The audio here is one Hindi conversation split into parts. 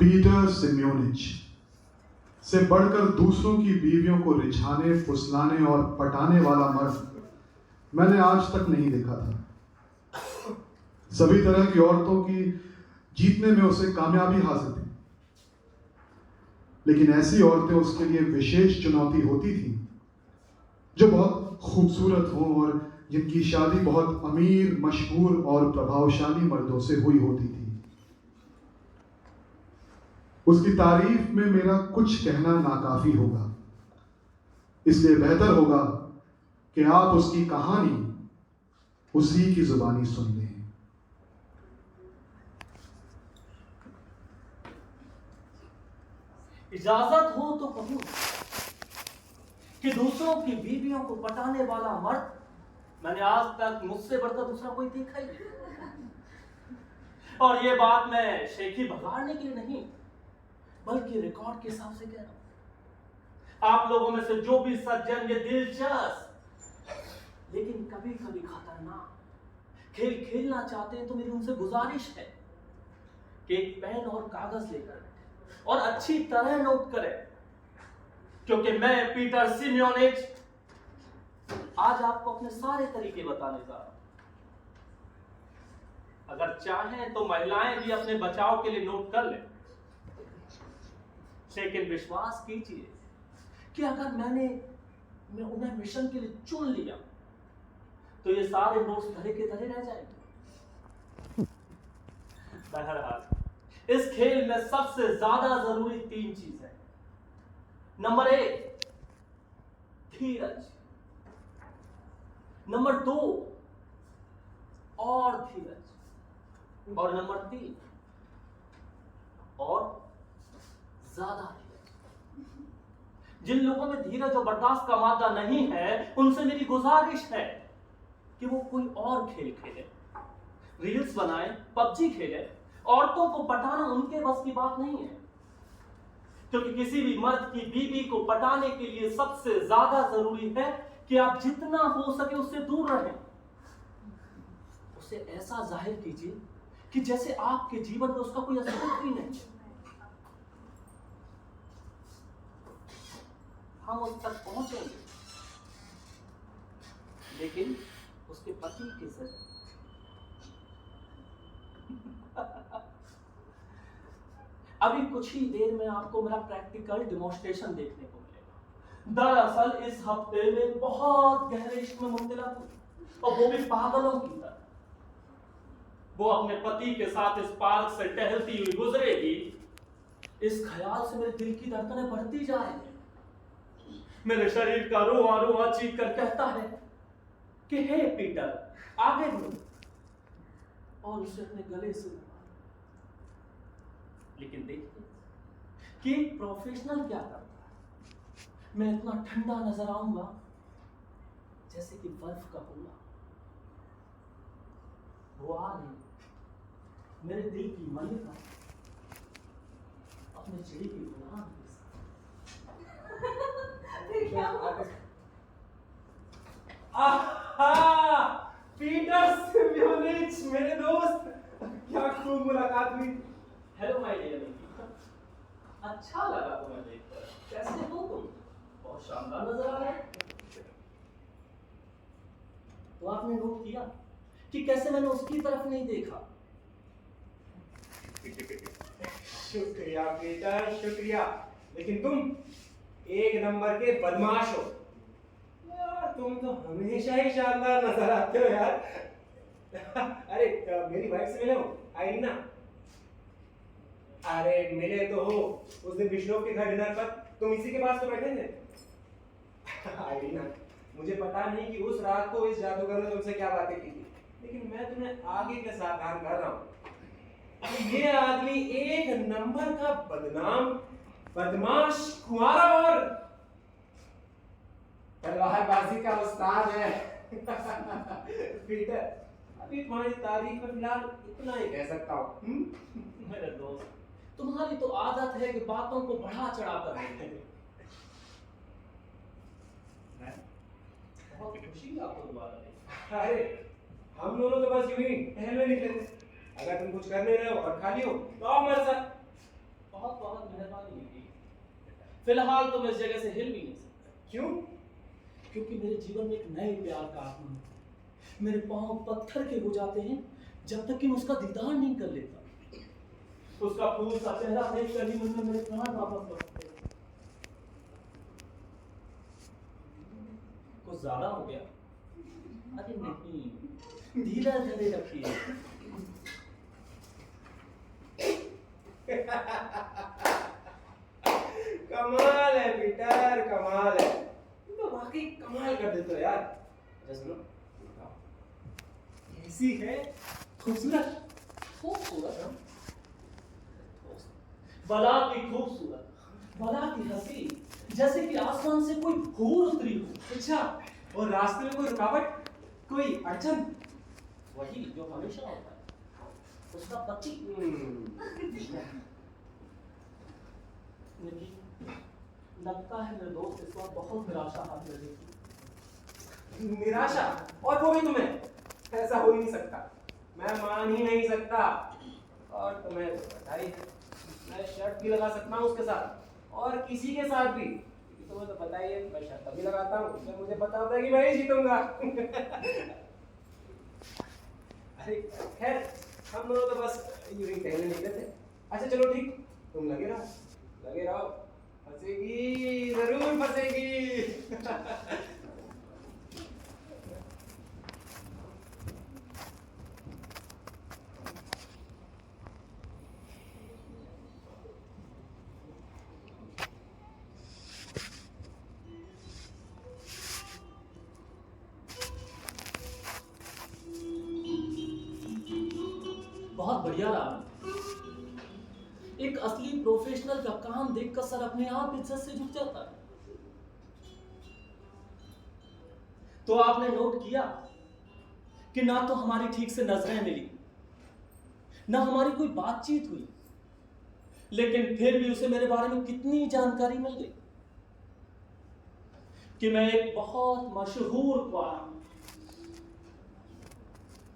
पीटर सिम्योनिच से बढ़कर दूसरों की बीवियों को रिझाने, फुसलाने और पटाने वाला मर्द मैंने आज तक नहीं देखा था। सभी तरह की औरतों की जीतने में उसे कामयाबी हासिल थी, लेकिन ऐसी औरतें उसके लिए विशेष चुनौती होती थी जो बहुत खूबसूरत हों और जिनकी शादी बहुत अमीर, मशहूर और प्रभावशाली मर्दों से हुई होती थी। उसकी तारीफ में मेरा कुछ कहना नाकाफी होगा, इसलिए बेहतर होगा कि आप उसकी कहानी उसी की जुबानी सुन लें। इजाजत हो तो कहूं कि दूसरों की बीवियों को पटाने वाला मर्द मैंने आज तक मुझसे बढ़कर दूसरा कोई देखा ही नहीं। और ये बात मैं शेखी भगाड़ने के लिए नहीं, बल्कि रिकॉर्ड के हिसाब से कह रहा हूं। आप लोगों में से जो भी सज्जन ये दिलचस्प लेकिन कभी कभी खतरनाक खेल खेलना चाहते हैं, तो मेरी उनसे गुजारिश है कि एक पेन और कागज लेकर और अच्छी तरह नोट करें, क्योंकि मैं पीटर सिम्योनिच आज आपको अपने सारे तरीके बताने जा रहा हूं। अगर चाहें तो महिलाएं भी अपने बचाव के लिए नोट कर लें, लेकिन विश्वास कीजिए कि अगर मैं उन्हें मिशन के लिए चुन लिया तो ये सारे नोट्स धरे के धरे रह जाएंगे। बहरहाल, इस खेल में सबसे ज्यादा जरूरी 3 चीज है। नंबर 1 धीरज, नंबर 2 और धीरज, और नंबर 3 और ज्यादा धीरज। जिन लोगों में धीरज और बर्दाश्त का मादा नहीं है, उनसे मेरी गुजारिश है कि वो कोई और खेल खेले, रील्स बनाए, पबजी खेले। औरतों को पटाना उनके बस की बात नहीं है, क्योंकि किसी भी मर्द की बीवी को पटाने के लिए सबसे ज्यादा जरूरी है कि आप जितना हो सके उससे दूर रहें। उसे ऐसा जाहिर कीजिए कि जैसे आपके जीवन में उसका कोई अस्तित्व ही नहीं। हम उस तक पहुंचेंगे, लेकिन उसके पति के जरिए। अभी कुछ ही देर में आपको मेरा प्रैक्टिकल डेमोन्स्ट्रेशन देखने को मिलेगा। दरअसल इस हफ्ते में बहुत गहरे इश्क में मुब्तला थी, और वो भी पागलों की तरह। वो अपने पति के साथ इस पार्क से टहलती हुई गुजरेगी, इस ख्याल से मेरे दिल की धड़कनें बढ़ती जा रही हैं। मेरे शरीर का रोआ रोआ चीख कर कहता है कि हे पीटर, आगे बढ़ो, और उसे अपने गले से लगा। लेकिन देखिए कि एक प्रोफेशनल क्या करता है। मैं इतना ठंडा नजर आऊंगा जैसे कि बर्फ का गोला। वो आ रही मेरे दिल की मल्लिका अपने चिड़ी की गुलाम के साथ। पीटर सिम्योनिच, मेरे दोस्त, क्या खूब मुलाकात हुई। हेलो माय डियर, अच्छा लगा तुम्हें देखकर। कैसे हो तुम? बहुत शानदार नजर आ रहा है। तो आपने नोट किया कि कैसे मैंने उसकी तरफ नहीं देखा? शुक्रिया पीटर, शुक्रिया। लेकिन तुम एक नंबर के बदमाश हो यार। तुम तो हमेशा ही शानदार नजर आते हो यार। अरे मेरी वाइफ से मिले हो, आईरीना? अरे मिले तो हो उस दिन विष्णु के घर डिनर पर, तुम इसी के पास तो बैठे थे। आईरीना, मुझे पता नहीं कि उस रात को इस जादूगर ने तुमसे क्या बातें की थी, लेकिन मैं तुम्हें आगे के सावधान कर रहा हूँ। ये आदमी एक नंबर का बदनाम, बदमाश, कुंवारा और तलवारबाजी का उस्ताद है। पीटर, अभी तुम्हारी तारीफ में फिलहाल इतना ही कह सकता हूँ। मेरे दोस्त, तुम्हारी तो आदत है कि बातों को बढ़ा चढ़ा कर कहते हैं। बहुत खुशी आपको दोबारा देख। अरे हम दोनों तो बस यूं ही टहलने निकले थे। अगर तुम कुछ कर नहीं रहे हो और खाली हो तो आओ हमारे साथ। बहुत मेहरबानी होगी। फिलहाल तो मैं इस जगह से हिल भी नहीं सकता। क्यों? क्योंकि मेरे जीवन में एक नए प्यार का आगमन है। मेरे पांव पत्थर के हो जाते हैं जब तक कि मैं उसका दीदार नहीं कर लेता। उसका फूल सा चेहरा देख कर ही मुझ में मेरे प्राण वापस लौटते हैं। कुछ ज्यादा हो गया? अरे नहीं, धीरज धरे रखिए। कमाल है पीटर, कमाल है। तुम तो वाकई कमाल कर देते हो यार। अच्छा सुनो, बताओ, कैसी है? खूबसूरत? खूबसूरत, बला की खूबसूरत, बला की हंसी, जैसे कि आसमान से कोई फूल उतरी हो। अच्छा, और रास्ते में कोई रुकावट, कोई अड़चन? वही जो हमेशा होता है, उसका पति। निकी, लगता है मेरे दोस्त इस बार बहुत निराशा हाथ में लेगी। निराशा? और वो भी तुम्हें? ऐसा हो ही नहीं सकता, मैं मान ही नहीं सकता। और तुम्हें तो पता ही है, मैं शर्त भी लगा सकता हूँ उसके साथ, और किसी के साथ भी। क्योंकि तुम्हें तो पता ही है, मैं शर्त तभी लगाता हूँ जब मुझे पता होता है कि मैं ही जीतूंगा। अरे खैर, हम दोनों तो बस यूं ही टहलने निकले थे। अच्छा चलो ठीक, तुम लगे रहो, फंसेगी, जरूर फंसेगी। बहुत बढ़िया रहा। एक असली प्रोफेशनल का काम देखकर सर अपने आप इज्जत से झुक जाता है। तो आपने नोट किया कि ना तो हमारी ठीक से नजरें मिली, ना हमारी कोई बातचीत हुई, लेकिन फिर भी उसे मेरे बारे में कितनी जानकारी मिल गई कि मैं एक बहुत मशहूर ख्वार हूं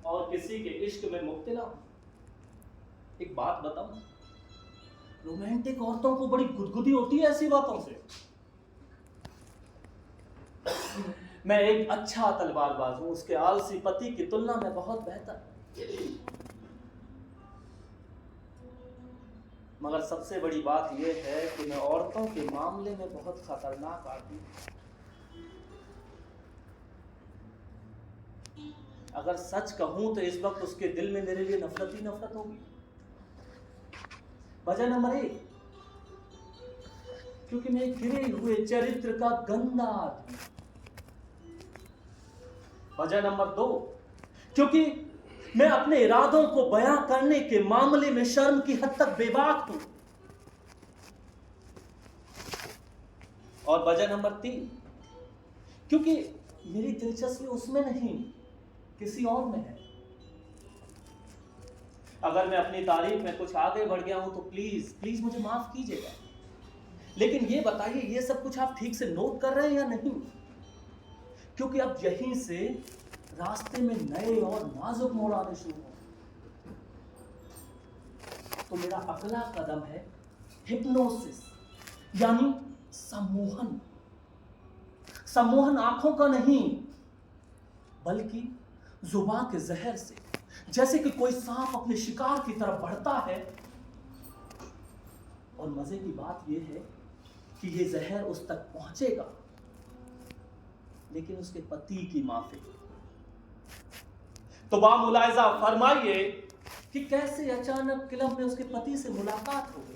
और किसी के इश्क में मुब्तला हूं। एक बात बताऊं, रोमांटिक औरतों को बड़ी गुदगुदी होती है ऐसी बातों से। मैं एक अच्छा तलवारबाज हूं, उसके आलसी पति की तुलना में बहुत बेहतर। मगर सबसे बड़ी बात यह है कि मैं औरतों के मामले में बहुत खतरनाक आदमी हूं। अगर सच कहूं तो इस वक्त उसके दिल में मेरे लिए नफरत ही नफरत होगी। वजह नंबर 1, क्योंकि मैं गिरे हुए चरित्र का गंदा आदमी। वजह नंबर 2, क्योंकि मैं अपने इरादों को बयां करने के मामले में शर्म की हद तक बेबाक हूं। और वजह नंबर 3, क्योंकि मेरी दिलचस्पी उसमें नहीं, किसी और में है। अगर मैं अपनी तारीफ में कुछ आगे बढ़ गया हूं तो प्लीज प्लीज मुझे माफ कीजिएगा। लेकिन ये बताइए, ये सब कुछ आप ठीक से नोट कर रहे हैं या नहीं? क्योंकि अब यहीं से रास्ते में नए और नाजुक मोड़ आने शुरू हो। तो मेरा अगला कदम है हिप्नोसिस, यानी सम्मोहन। सम्मोहन आंखों का नहीं, बल्कि जुबान के जहर से। जैसे कि कोई सांप अपने शिकार की तरफ बढ़ता है, और मजे की बात यह है कि यह जहर उस तक पहुंचेगा, लेकिन उसके पति की माफी। तो बामुलायजा फरमाइए कि कैसे अचानक किलम में उसके पति से मुलाकात हो गई।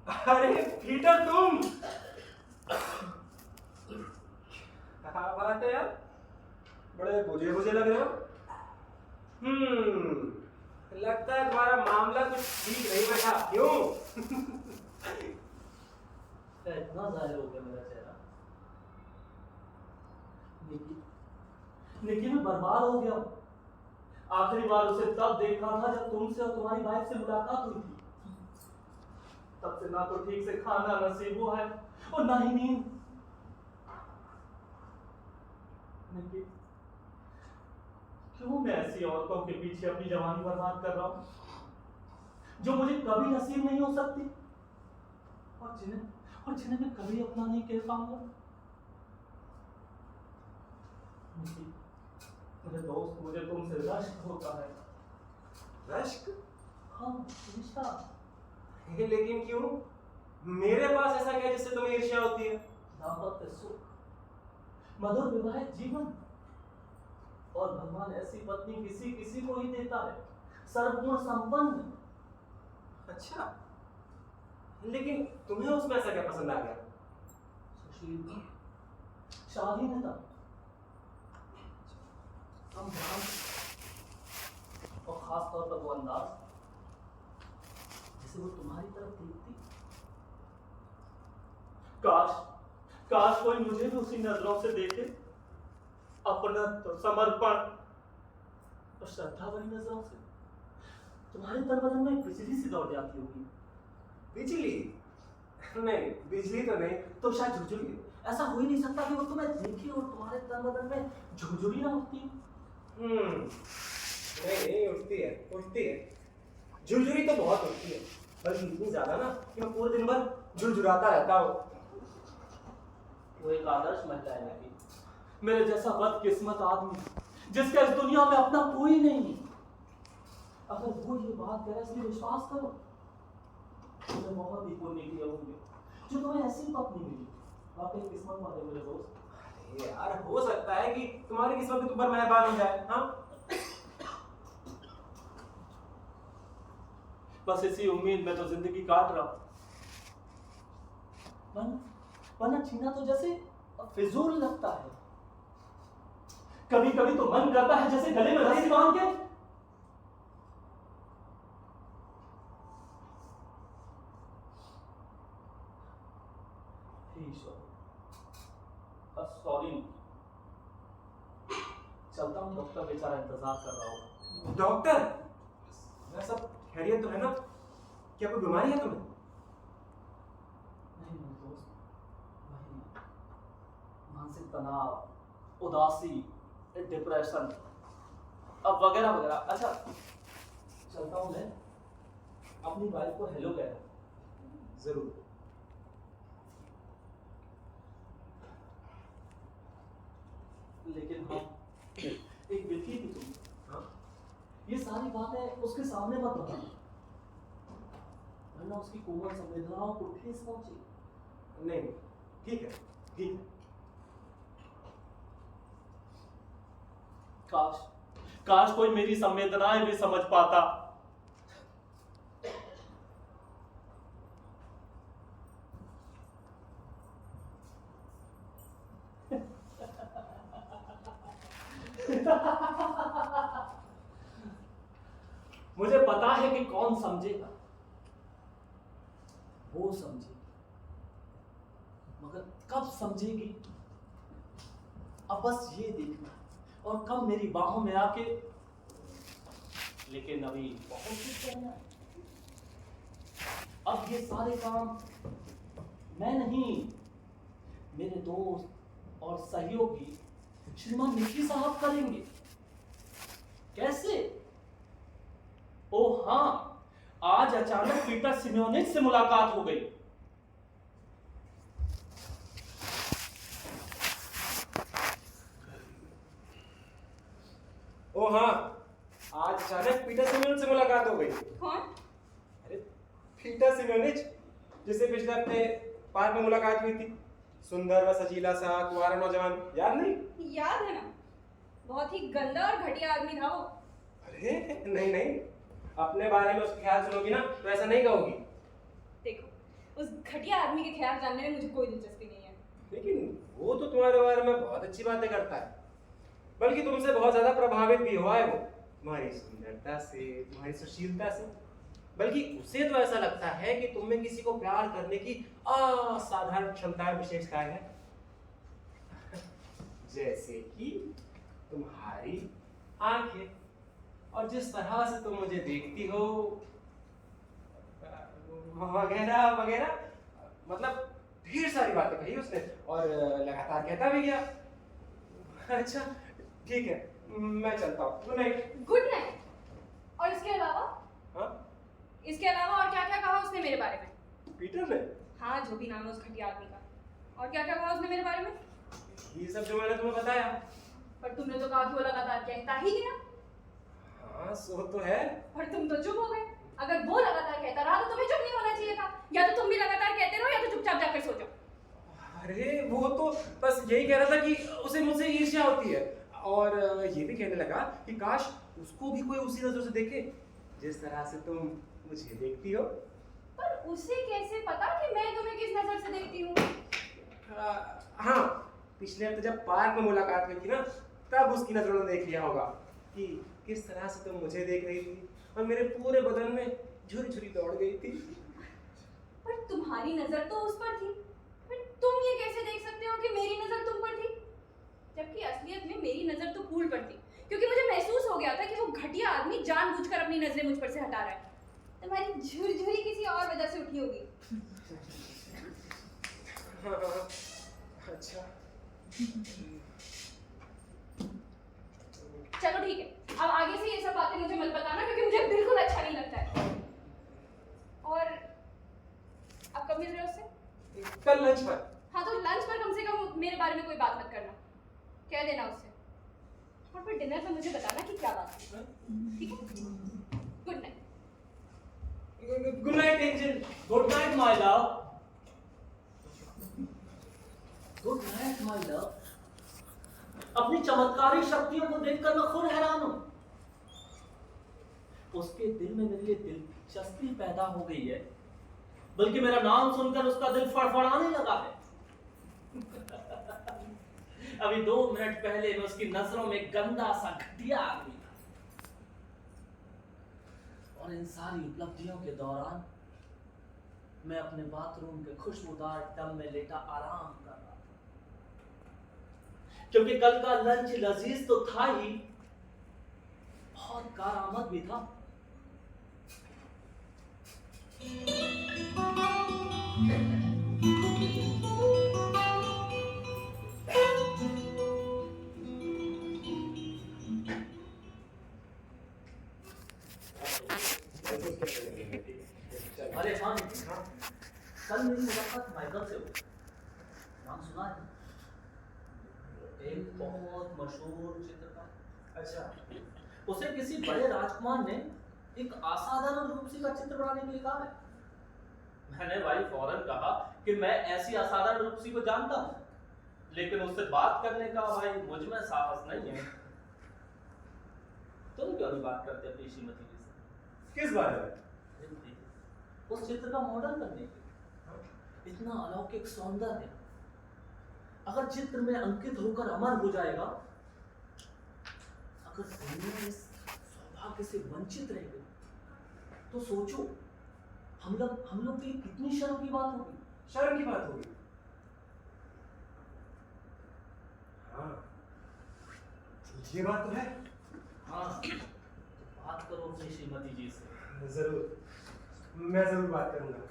अरे पीटर तुम, क्या बात है यार, बड़े बुझे बुझे लग रहे हो। लगता है तुम्हारा मामला कुछ ठीक नहीं बैठा, क्यों? इतना जाहिर हो गया मेरा चेहरा। निकी, निकी मैं बर्बाद हो गया हूँ। आखिरी बार उसे तब देखा था जब तुमसे और तुम्हारी वाइफ से मुलाकात हुई थी। तब से ना तो ठीक से खाना नसीब हुआ है और ना ही नींद। निकी, क्यों मैं ऐसी औरतों के पीछे अपनी जवानी बर्बाद कर रहा हूँ जो मुझे कभी नसीब नहीं हो सकती और जिन्हें मैं कभी अपना नहीं कह पाऊंगा। निकी, मेरे दोस्त, मुझे तुमसे रश्क होता है। रश्क? हाँ, रिश्ता। लेकिन क्यों? मेरे पास ऐसा क्या जिससे तुम्हें ईर्ष्या होती है? दाम्पत्य सुख, मधुर विवाहित जीवन, और भगवान ऐसी पत्नी किसी किसी को ही देता है, सर्वगुण संपन्न। अच्छा, लेकिन तुम्हें उसमें ऐसा क्या पसंद आ गया? सुशील, शालीनता, संभ्रम, और खास तौर पर वो अंदाज जैसे वो तुम्हारी तरफ देखती। काश कोई मुझे भी उसी नजरों से देखे, अपनत्व, समर्पण और श्रद्धा वाली नजरों से। तुम्हारे तन बदन में बिजली सी दौड़ जाती होगी। बिजली? नहीं, बिजली तो नहीं। तो शायद झुरझुरी। ऐसा हो ही नहीं सकता कि वो तुम्हें देखे और तुम्हारे तन बदन में झुरझुरी ना उठती। नहीं, उठती है। झुरझुरी तो बहुत उठती है, बल्कि इतनी ज्यादा ना कि मैं पूरे दिन भर झुरझुराता रहता हूँ। वो एक आदर्श महिला है निकी, मेरे जैसा बदकिस्मत आदमी जिसका इस दुनिया में अपना कोई नहीं। अगर वो ये बात करे इसलिए विश्वास करो, तुमने बहुत ही पुण्य किए होंगे जो तुम्हें ऐसी पत्नी मिली। वाकई किस्मत वाले मेरे दोस्त। यार, हो सकता है कि तुम्हारी किस्मत भी तुम पर मेहरबान हो जाए। हाँ, बस इसी उम्मीद में तो जिंदगी काट रहा हूं। वरना जीना तो जैसे फिजूल लगता है। कभी कभी तो मन करता है जैसे गले में रस्सी बांध के सॉरी, चलता हूँ, डॉक्टर बेचारा इंतजार कर रहा होगा। डॉक्टर, मैं सब खैरियत तो है ना? क्या कोई बीमारी है तुम्हें? नहीं मेरे दोस्त, वही मानसिक तनाव, उदासी, डिप्रेशन, अब वगैरह वगैरह। अच्छा, चलता हूँ मैं, अपनी वाइफ को हेलो कह। जरूर। लेकिन हाँ, एक विधि थी तुम। हाँ? ये सारी बातें उसके सामने मत बताना, वरना उसकी कोमल संवेदनाओं को ठेस पहुंची। नहीं, ठीक है। काश कोई मेरी संवेदनाएं भी समझ पाता। मुझे पता है कि कौन समझेगा, वो समझेगी, मगर कब समझेगी अब बस ये देखना, और कब मेरी बाहों में आके। लेकिन अभी बहुत कुछ करना है। अब ये सारे काम मैं नहीं, मेरे दोस्त और सहयोगी श्रीमान निकी साहब करेंगे। कैसे? ओ हाँ, आज अचानक पीटर सिमोनिच से मुलाकात हो गई। ओ हाँ, आज अचानक पीटर सिमोनिच से मुलाकात हो गई। कौन? अरे पीटर सिमोनिच, जिससे पिछले हफ्ते पार्क में मुलाकात हुई थी। सुंदर व सजीला सा कुंवारा नौजवान, याद नहीं? याद है ना, बहुत ही गंदा और घटिया आदमी था वो। अरे नहीं, अपने बारे में उसका ख्याल सुनोगी ना तो ऐसा नहीं कहोगी। देखो, उस घटिया आदमी के ख्याल जानने में मुझे कोई दिलचस्पी नहीं है। लेकिन वो तो तुम्हारे बारे में बहुत अच्छी बातें करता है, बल्कि तुमसे बहुत ज्यादा प्रभावित भी हुआ है वो, तुम्हारी सुंदरता से, तुम्हारी सुशीलता से। बल्कि उसे तो ऐसा लगता है कि तुम में किसी को प्यार करने की असाधारण क्षमताएं, विशेषताएं हैं। जैसे कि तुम्हारी आंखें, और जिस तरह से तुम मुझे देखती हो, वगैरह वगैरह। मतलब ढेर सारी बातें कही उसने, और लगातार कहता भी गया। अच्छा ठीक है, मैं चलता हूँ। Good night. Good night. और इसके अलावा? हाँ? इसके अलावा और क्या क्या कहा उसने मेरे बारे में? पीटर ने? हाँ, जो भी नाम है उस घटिया आदमी का। और क्या क्या कहा उसने मेरे बारे में? ये सब जो मैंने तुम्हें बताया। पर तुमने तो कहा कि वो लगातार कहता ही गया। हाँ सो तो है। पर तुम तो चुप हो गए। अगर वो लगातार कहता रहा तो तुम्हें चुप नहीं होना चाहिए था। या तो तुम भी लगातार कहते रहो या तो चुपचाप जाकर सो जाओ। अरे वो तो बस यही कह रहा था कि उसे मुझसे ईर्ष्या होती है, और ये भी कहने लगा कि काश उसको भी कोई उसी नजर से देखे जिस तरह से तुम मुझे देखती हो। पर उसे कैसे पता कि मैं तुम्हें किस नजर से देखती हूँ? हाँ, पिछले हफ्ते जब पार्क में मुलाकात हुई थी ना, तब उसकी नजरों ने देख लिया होगा कि किस तरह से तुम मुझे देख रही थी, और मेरे पूरे बदन में झुरी झुरी दौड़ गई थी। पर तुम्हारी नजर तो उस पर थी, फिर तुम ये कैसे देख सकते हो कि मेरी नजर तुम पर थी? जबकि असलियत में मेरी नजर तो फूल पर थी, क्योंकि मुझे महसूस हो गया था कि वो घटिया आदमी जानबूझकर अपनी नजरें मुझ पर से हटा रहा है। तुम्हारी झुरझुरी किसी और वजह से उठी होगी। अच्छा चलो ठीक है, अब आगे से ये सब बातें मुझे मत बताना, क्योंकि मुझे बिल्कुल अच्छा नहीं लगता है। और अब कब मिल रहे हो उससे? कल लंच पर। हाँ, तो लंच पर कम से कम मेरे बारे में कोई बात मत करना, कह देना उससे। और फिर डिनर में मुझे बताना कि क्या बात है, ठीक है? Good night. Good night angel. Good night my love. Good night my love. अपनी चमत्कारी शक्तियों को देखकर मैं खुद हैरान हूं। उसके दिल में मेरे लिए दिलचस्पी पैदा हो गई है, बल्कि मेरा नाम सुनकर उसका दिल फड़फड़ाने लगा है। अभी 2 मिनट पहले मैं उसकी नजरों में गंदा सा घटिया आदमी था, और इन सारी उपलब्धियों के दौरान मैं अपने बाथरूम के खुशबूदार टब में लेटा आराम कर रहा था, क्योंकि कल का लंच लजीज तो था ही, बहुत कारआमद भी था। अरे हाँ, कल मेरी मुलाकात माइकल से हुई। नाम सुना है? एक बहुत मशहूर चित्रकार। अच्छा, उसे किसी बड़े राजकुमार ने एक असाधारण रूपसी का चित्र बनाने के लिए कहा है। मैंने भाई फौरन कहा कि मैं ऐसी असाधारण रूपसी को जानता हूँ, लेकिन उससे बात करने का भाई मुझ में साहस नहीं है। तुम क्यों नहीं बात करते अपनी श्रीमती जी से? किस बारे में? उस चित्र का मॉडल करने के। इतना अलौकिक सौंदर्य अगर चित्र में अंकित होकर अमर हो जाएगा, अगर दुनिया इस सौभाग्य से वंचित रह गई, तो सोचो हम लोग के लिए कितनी शर्म की बात होगी। शर्म की बात होगी। हाँ, ये बात तो है। हाँ, तो बात करो अपनी श्रीमती जी से। जरूर, मैं जरूर बात करूंगा।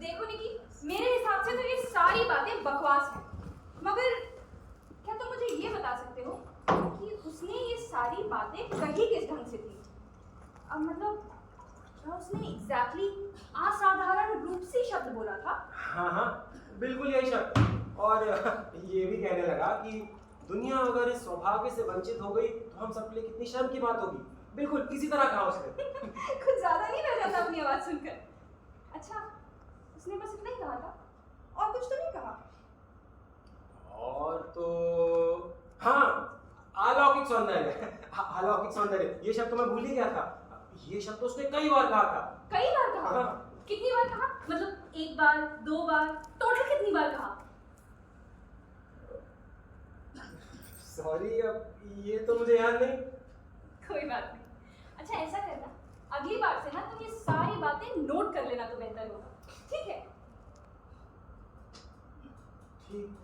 देखो निकी, मेरे हिसाब से तो ये सारी बातें बकवास हैं, मगर क्या तुम मुझे ये बता सकते हो कि उसने ये सारी बातें कही किस ढंग से थी? अब मतलब क्या उसने एग्जैक्टली असाधारण रूप से शब्द बोला था? हाँ हाँ, बिल्कुल यही शब्द। और ये भी कहने लगा कि दुनिया अगर इस सौभाग्य से वंचित हो गई तो हम सब के लिए कितनी शर्म की बात होगी। बिल्कुल इसी तरह कहा उसने। कुछ ज्यादा नहीं लग रहा था अपनी आवाज सुनकर? अच्छा, उसने बस इतना ही कहा था और कुछ तो नहीं कहा? और तो हाँ, अलौकिक सौंदर्य। अलौकिक सौंदर्य, ये शब्द तो मैं भूल ही गया था। ये शब्द तो उसने कई बार कहा था। कई बार कहा? हाँ। कितनी बार कहा? मतलब एक बार, दो बार, टोटल कितनी बार कहा? सॉरी, अब ये तो मुझे याद नहीं। कोई बात नहीं। अच्छा ऐसा करना, अगली बार से ना तुम ये सारी बातें नोट कर लेना तो बेहतर होगा, ठीक है? ठीक।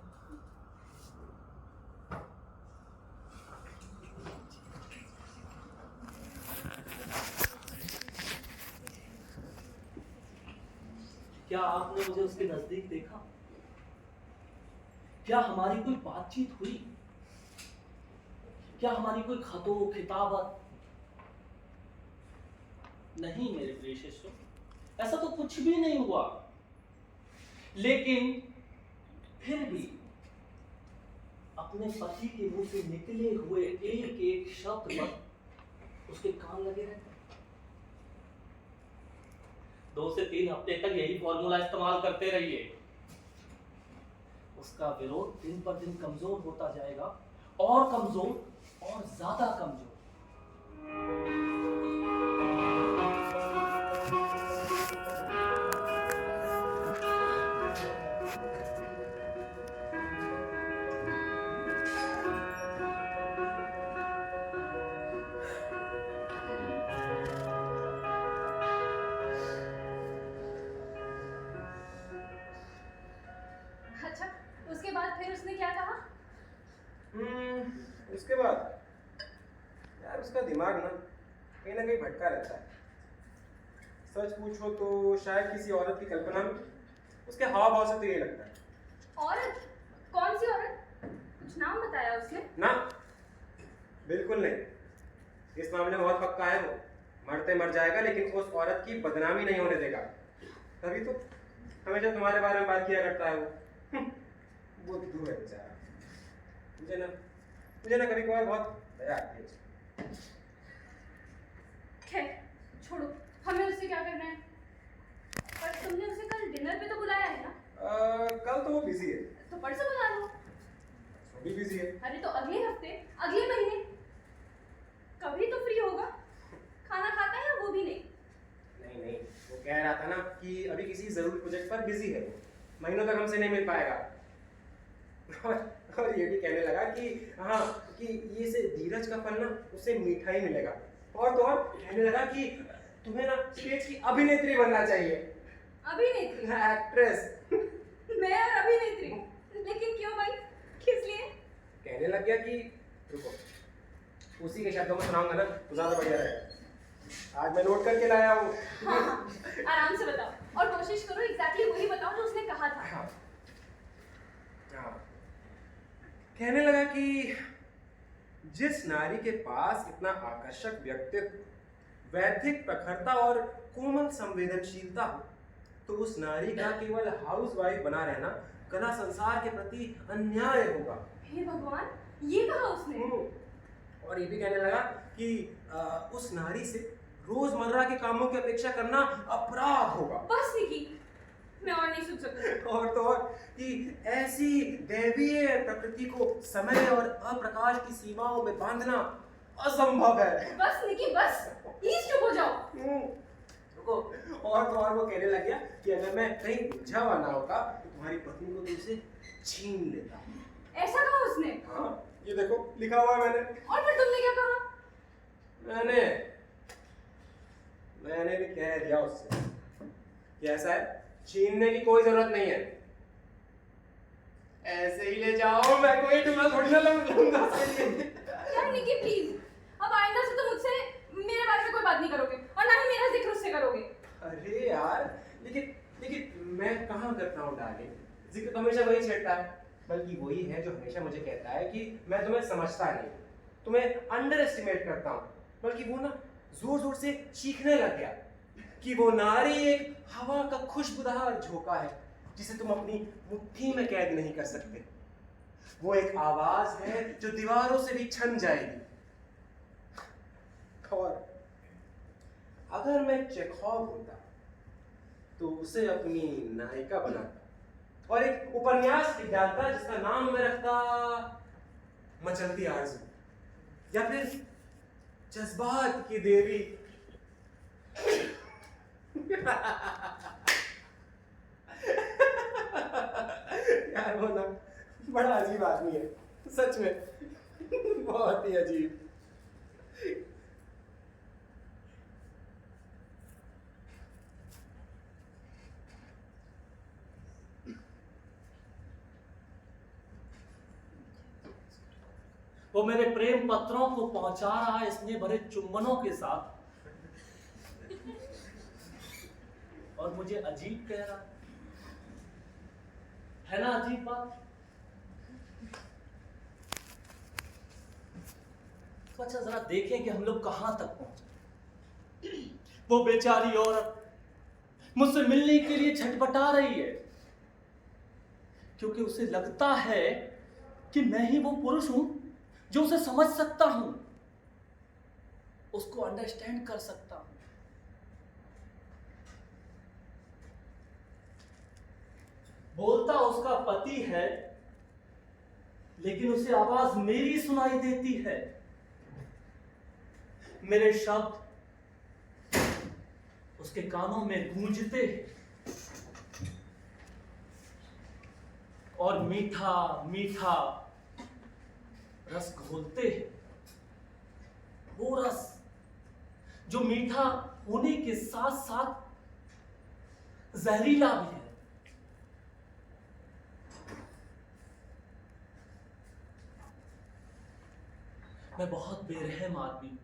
क्या आपने मुझे उसके नजदीक देखा? क्या हमारी कोई बातचीत हुई? क्या हमारी कोई खतो खिताबत? नहीं मेरे प्रिय शिष्यों, ऐसा तो कुछ भी नहीं हुआ। लेकिन फिर भी अपने पति के मुंह से निकले हुए एक एक शब्द पर उसके कान लगे रहते हैं। 2 से 3 हफ्ते तक यही फॉर्मूला इस्तेमाल करते रहिए। उसका विरोध दिन पर दिन कमजोर होता जाएगा, और कमजोर और ज्यादा कमजोर। अच्छा, उसके बाद फिर उसने क्या कहा? उसके बाद यार उसका दिमाग ना कहीं भटका रहता है। सच पूछो तो शायद किसी औरत की कल्पना में उसके हाव भाव से तो ये लगता है। औरत? कौन सी औरत? कुछ नाम बताया उसने? ना, बिल्कुल नहीं। इस मामले में बहुत पक्का है वो। मरते मर जाएगा लेकिन उस औरत की बदनामी नहीं होने देगा। तभी तो हमेशा तुम्हारे बारे में बात किया करता है वो। बुद्धू है बेचारा। मुझे ना कभी कभार बहुत दया आती है। खैर छोड़ो, हमें उससे क्या करना है? पर तुमने उसे कल डिनर पे तो बुलाया है ना? कल तो वो बिजी है। तो परसों बुला लो। वो भी बिजी है। अरे तो अगले हफ्ते, अगले महीने, कभी तो फ्री होगा। खाना खाता है या वो भी नहीं? नहीं, वो कह रहा था ना कि अभी किसी जरूरी प्रोजेक्ट पर बिजी है वो, महीनों तक हमसे नहीं मिल पाएगा। और ये भी कहने लगा कि हाँ, कि ये से धीरज का फल ना उसे मीठा ही मिलेगा। और तो और कहने लगा कि तुम्हें ना स्टेज की अभिनेत्री बनना चाहिए। अभिनेत्री? एक्ट्रेस। मैं और अभिनेत्री? लेकिन क्यों भाई, किस लिए? कहने लग गया कि रुको, उसी के शब्दों में सुनाऊंगा ना तो ज्यादा बढ़िया रहेगा। आज मैं नोट करके लाया हूँ। हाँ, आराम से बताओ और कोशिश करो एग्जैक्टली वही बताओ जो उसने कहा था। हाँ। कहने लगा कि जिस नारी के पास इतना आकर्षक व्यक्तित्व, वैधिक प्रखरता और कोमल संवेदनशीलता हो, तो उस नारी का केवल हाउसवाइफ बना रहना कला संसार के प्रति अन्याय होगा। हे भगवान, ये कहा उसने? और ये भी कहने लगा कि उस नारी से रोजमर्रा के कामों की अपेक्षा करना अपराध होगा। बस निकी, मैं और नहीं सुन सकती। और तो और कि ऐसी दैवीय प्रकृति को समय और अप्रकाश की सीमाओं में बांधना असंभव है। बस निकी, बस प्लीज चुप हो जाओ। रुको, और तो और वो कहने लग गया कि अगर मैं कहीं उलझा हुआ ना होता तो तुम्हारी पत्नी को तुमसे छीन लेता। ऐसा कहा उसने? हाँ, ये देखो लिखा हुआ है मैंने। और फिर तुमने क्या कहा? मैंने भी कह दिया उससे कि ऐसा है, छीनने की कोई जरूरत नहीं है, ऐसे ही ले जाओ, मैं कोई टुकड़ा थोड़ी ना लूंगा। यार निकी प्लीज, अब आइंदा से तुम मुझसे मेरे बारे में कोई बात नहीं करोगे और ना ही मेरा जिक्र उससे करोगे। अरे यार, लेकिन मैं कहाँ करता हूँ डार्लिंग, जिक्र तो हमेशा वही छेड़ता है। बल्कि वही है जो हमेशा मुझे कहता है कि मैं तुम्हें समझता नहीं, तुम्हें अंडर एस्टिमेट करता हूँ। बल्कि वो ना जोर जोर से चीखने लग गया कि वो नारी एक हवा का खुशबूदार झोंका है जिसे तुम अपनी मुट्ठी में कैद नहीं कर सकते। वो एक आवाज है जो दीवारों से भी छन जाएगी। और अगर मैं चेखोव होता तो उसे अपनी नायिका बनाता और एक उपन्यास लिख डालता जिसका नाम मैं रखता मचलती आरज़ू या फिर जज्बात की देवी। यार वो ना बड़ा अजीब आदमी है सच में, बहुत ही अजीब। वो मेरे प्रेम पत्रों को पहुंचा रहा है स्नेह भरे चुंबनों के साथ, और मुझे अजीब कह रहा है ना अजीब बात। तो अच्छा जरा देखें कि हम लोग कहां तक पहुंचे। वो बेचारी औरत मुझसे मिलने के लिए छटपटा रही है, क्योंकि उसे लगता है कि मैं ही वो पुरुष हूं जो उसे समझ सकता हूं, उसको अंडरस्टैंड कर सकता हूं। बोलता उसका पति है, लेकिन उसे आवाज मेरी सुनाई देती है। मेरे शब्द उसके कानों में गूंजते हैं और मीठा मीठा रस घोलते हैं। वो रस जो मीठा होने के साथ साथ जहरीला भी है। मैं बहुत बेरहम आदमी हूं।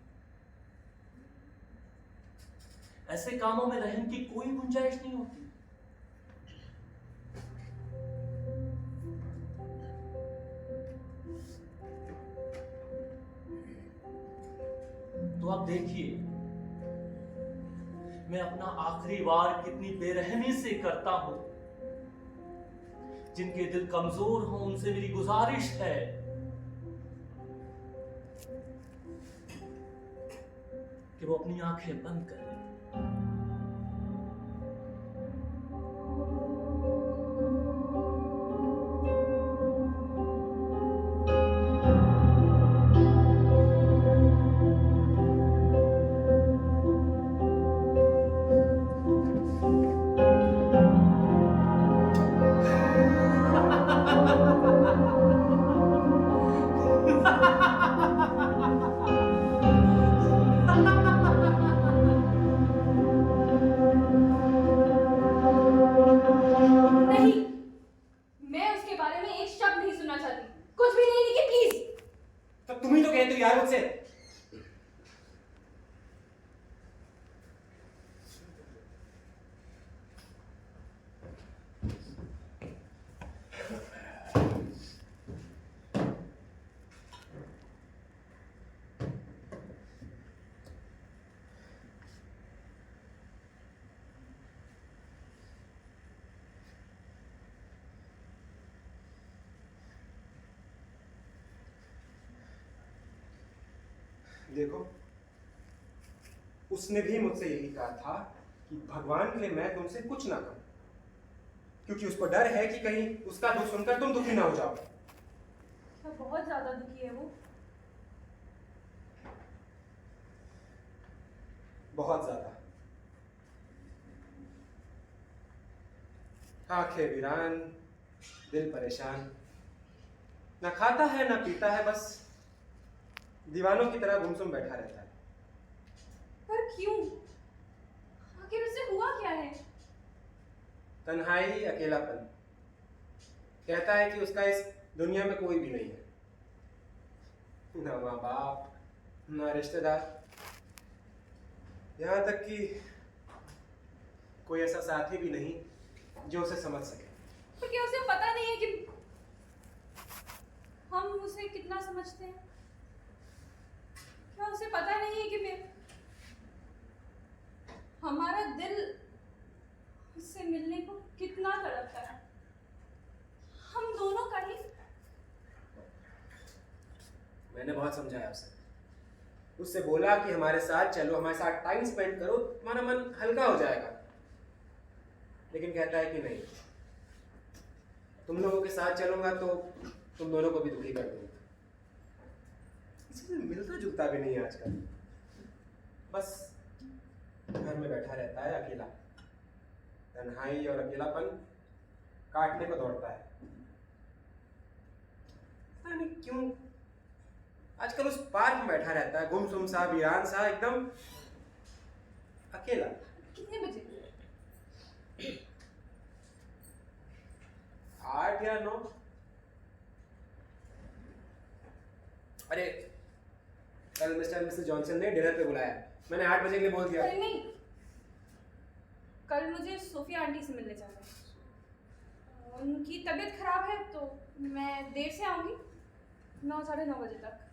ऐसे कामों में रहम की कोई गुंजाइश नहीं होती। तो आप देखिए मैं अपना आखिरी वार कितनी बेरहमी से करता हूं। जिनके दिल कमजोर हों उनसे मेरी गुजारिश है कि वो अपनी आंखें बंद कर लें। नहीं, मैं उसके बारे में एक शब्द नहीं सुनना चाहती। कुछ भी नहीं निकी, प्लीज। तो तुम ही तो कहते हो यार मुझसे। देखो, उसने भी मुझसे यही कहा था कि भगवान के लिए मैं तुमसे कुछ ना कहूं, क्योंकि उसको डर है कि कहीं उसका दुख सुनकर तुम दुखी ना हो जाओ। क्या बहुत ज्यादा दुखी है वो? बहुत ज्यादा। आंखें वीरान, दिल परेशान, ना खाता है ना पीता है, बस दीवानों की तरह गुमसुम बैठा रहता है। पर क्यों? आखिर उसे हुआ क्या है? तन्हाई, अकेलापन। कहता है कि उसका इस दुनिया में कोई भी नहीं है, ना माँ बाप, ना रिश्तेदार, यहाँ तक कि कोई ऐसा साथी भी नहीं जो उसे समझ सके। पर क्या उसे पता नहीं है कि हम उसे कितना समझते हैं? क्या उसे पता नहीं है कि हमारा दिल उससे मिलने को कितना तड़पता है? हम दोनों का ही। मैंने बहुत समझाया उसे, उससे बोला कि हमारे साथ चलो, हमारे साथ टाइम स्पेंड करो, तुम्हारा मन हल्का हो जाएगा। लेकिन कहता है कि नहीं, तुम लोगों के साथ चलूंगा तो तुम दोनों को भी दुखी कर दूंगा। इससे मिलता जुलता भी नहीं है आजकल, बस घर में बैठा रहता है अकेला, तन्हाई और अकेलापन काटने को दौड़ता है। पता नहीं क्यों आजकल उस पार्क में बैठा रहता है, गुमसुम सा, वीरान सा, एकदम अकेला। कितने बजे? 8 या 9। अरे कल मिस्टर मिसेस जॉनसन ने डिनर पे बुलाया, मैंने 8 बजे के लिए बोल दिया। अरे नहीं, कल मुझे सोफिया आंटी से मिलने जाना है। उनकी तबीयत खराब है तो मैं देर से आऊंगी, 9 साढ़े 9 बजे तक।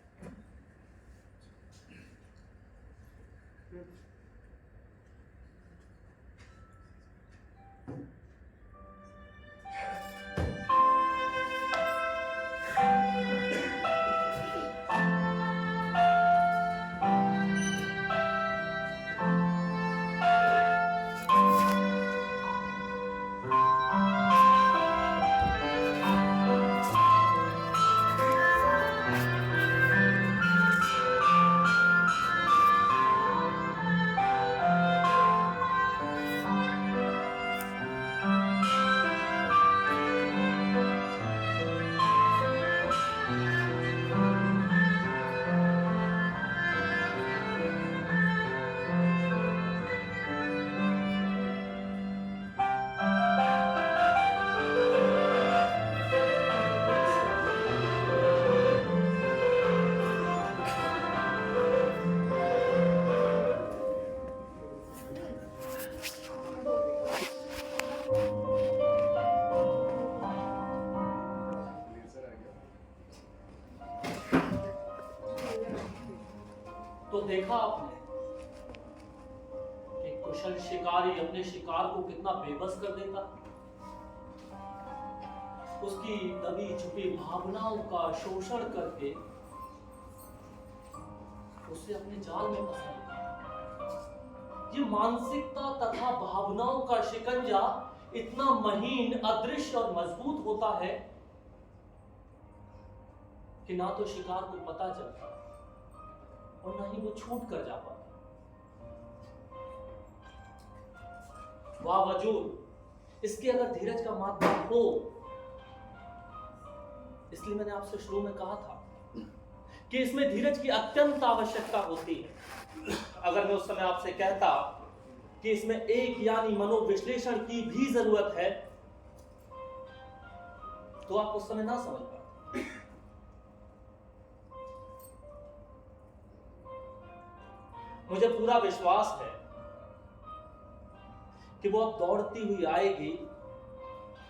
तो देखा आपने कि कुशल शिकारी अपने शिकार को कितना बेबस कर देता, उसकी दबी छुपी भावनाओं का शोषण करके उसे अपने जाल में फंसा लेता। ये मानसिकता तथा भावनाओं का शिकंजा इतना महीन, अदृश्य और मजबूत होता है कि ना तो शिकार को पता चलता और ना ही वो छूट कर जा पाता। बावजूद इसके अगर धीरज का मात्रा हो, इसलिए मैंने आपसे शुरू में कहा था कि इसमें धीरज की अत्यंत आवश्यकता होती है। अगर मैं उस समय आपसे कहता कि इसमें एक यानी मनोविश्लेषण की भी जरूरत है, तो आप उस समय ना समझ पाते। मुझे पूरा विश्वास है कि वो अब दौड़ती हुई आएगी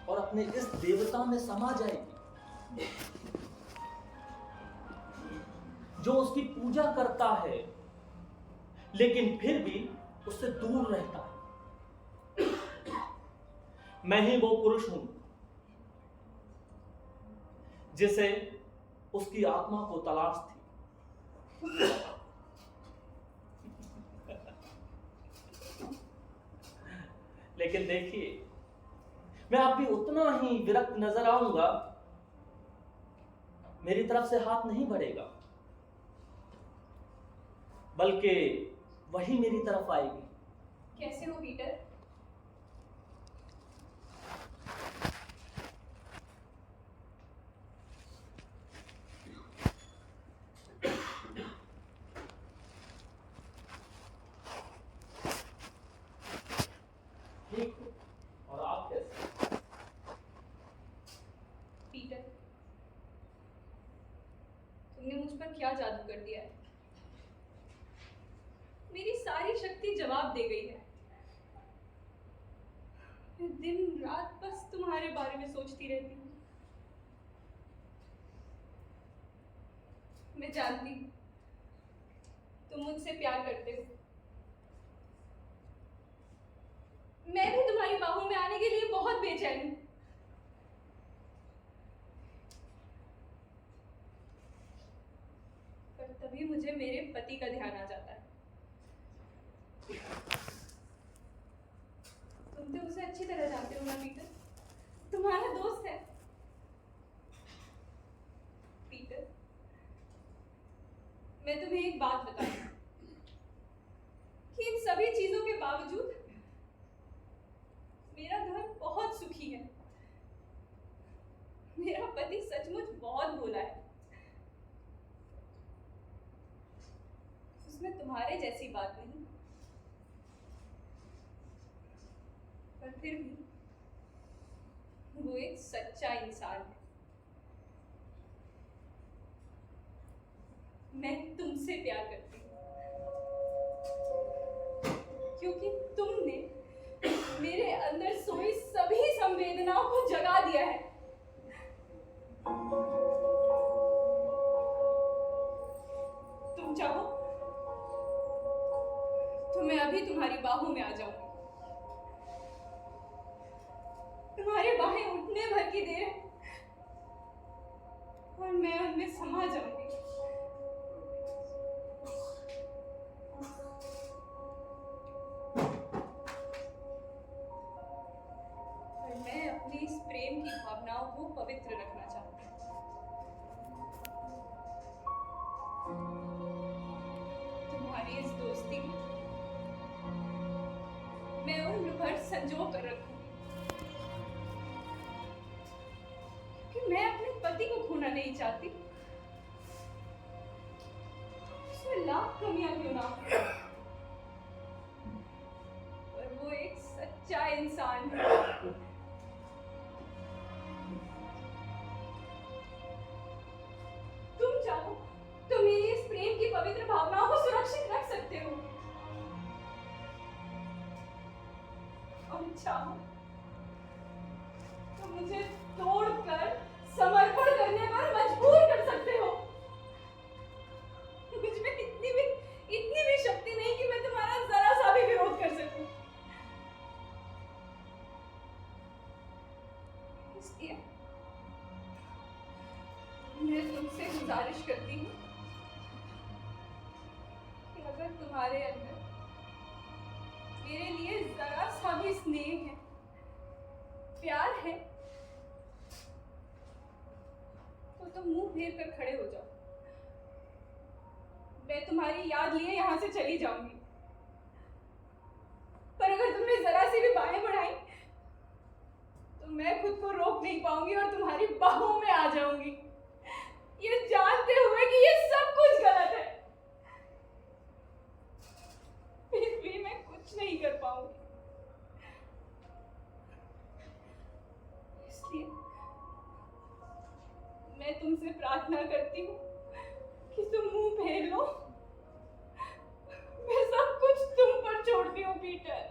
और अपने इस देवता में समा जाएगी जो उसकी पूजा करता है लेकिन फिर भी उससे दूर रहता है। मैं ही वो पुरुष हूं जिसे उसकी आत्मा को तलाश थी। लेकिन देखिए, मैं आप भी उतना ही विरक्त नजर आऊंगा, मेरी तरफ से हाथ नहीं बढ़ेगा, बल्कि वही मेरी तरफ आएगी। कैसे हो पीटर? ठीक हो, और आप कैसे? पीटर, तुमने मुझ पर क्या जादू कर दिया है? मेरी सारी शक्ति जवाब दे गई है। मैं दिन रात बस तुम्हारे बारे में सोचती रहती हूँ। मैं जानती हूँ तुम मुझसे प्यार करते हो। मैं भी तुम्हारी बाहों में आने के लिए बहुत बेचैन हूँ। पर तभी मुझे मेरे पति का ध्यान आ जाता है। तुम तो उसे अच्छी तरह जानते हो ना पीटर, तुम्हारा दोस्त है। पीटर, मैं तुम्हें एक बात बताऊं कि इन सभी चीजों के बावजूद मेरा घर बहुत सुखी है। मेरा पति सचमुच बहुत भोला है। उसमें तुम्हारे जैसी बात नहीं, पर फिर भी वो एक सच्चा इंसान है। मैं तुमसे प्यार करती हूँ क्योंकि तुमने मेरे अंदर सोई सभी संवेदनाओं को जगा दिया है। तुम चाहो तो मैं अभी तुम्हारी बाहों में आ जाऊंगी। तुम्हारी बाहें उठने भर की देर है और मैं उनमें समा जाऊंगी। और मैं अपनी इस प्रेम की भावनाओं को पवित्र रखना चाहती हूँ। तुम्हारी इस दोस्ती को मैं उम्र भर संजो कर रखूं, क्योंकि मैं अपने पति को खोना नहीं चाहती। उसमें लाख कमियां क्यों ना हो, पर वो एक सच्चा इंसान है। तुम चाहो तो मेरी इस प्रेम की पवित्र भावनाओं को सुरक्षित रख सकते हो, और चाहो तो मुझे तोड़कर समर्पण करने पर मजबूर कर सकते हो। मुझ में इतनी भी शक्ति नहीं कि मैं तुम्हारा जरा सा भी विरोध कर सकूं। इसलिए मैं तुमसे गुजारिश करती हूँ कि अगर तुम्हारे अंदर मेरे लिए जरा सा भी स्नेह है, प्यार है, तो तुम मुंह फेर कर खड़े हो जाओ। मैं तुम्हारी याद लिए यहां से चली जाऊंगी, पर अगर तुमने जरा सी भी बाहें बढ़ाई तो मैं खुद को रोक नहीं पाऊंगी और तुम्हारी बाहों में आ जाऊंगी, ये जानते हुए कि ये सब कुछ गलत है। फिर भी मैं कुछ नहीं कर पाऊंगी। इसलिए मैं तुमसे प्रार्थना करती हूँ कि तुम मुंह फेर लो। मैं सब कुछ तुम पर छोड़ती हूँ Peter.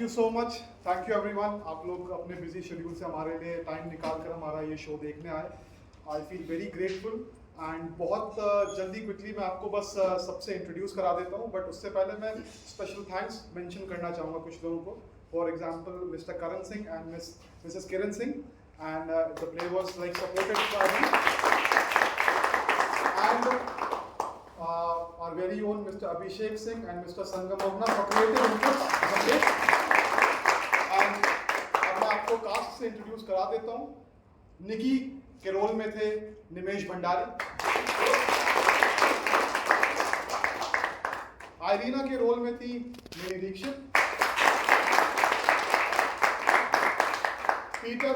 You so much, thank you everyone. आप लोग अपने बिजी शेड्यूल से हमारे लिए टाइम निकाल कर हमारा ये शो देखने आए। I feel very grateful and बहुत जल्दी क्विकली मैं आपको बस सबसे इंट्रोड्यूस करा देता हूँ, बट उससे पहले मैं स्पेशल थैंक्स मेंशन करना चाहूँगा कुछ लोगों को। For example mister Karan Singh and Mrs Kiran Singh, and the play was like supported by him, and our very own Mr. Abhishek Singh and Mr. Sangam Mohna for creative inputs. And अब मैं आपको कास्ट से इंट्रोड्यूस करा देता हूँ। निकी के रोल में थे निमेश भंडारी, आइरीना के रोल में थी मिनी दीक्षित, पीटर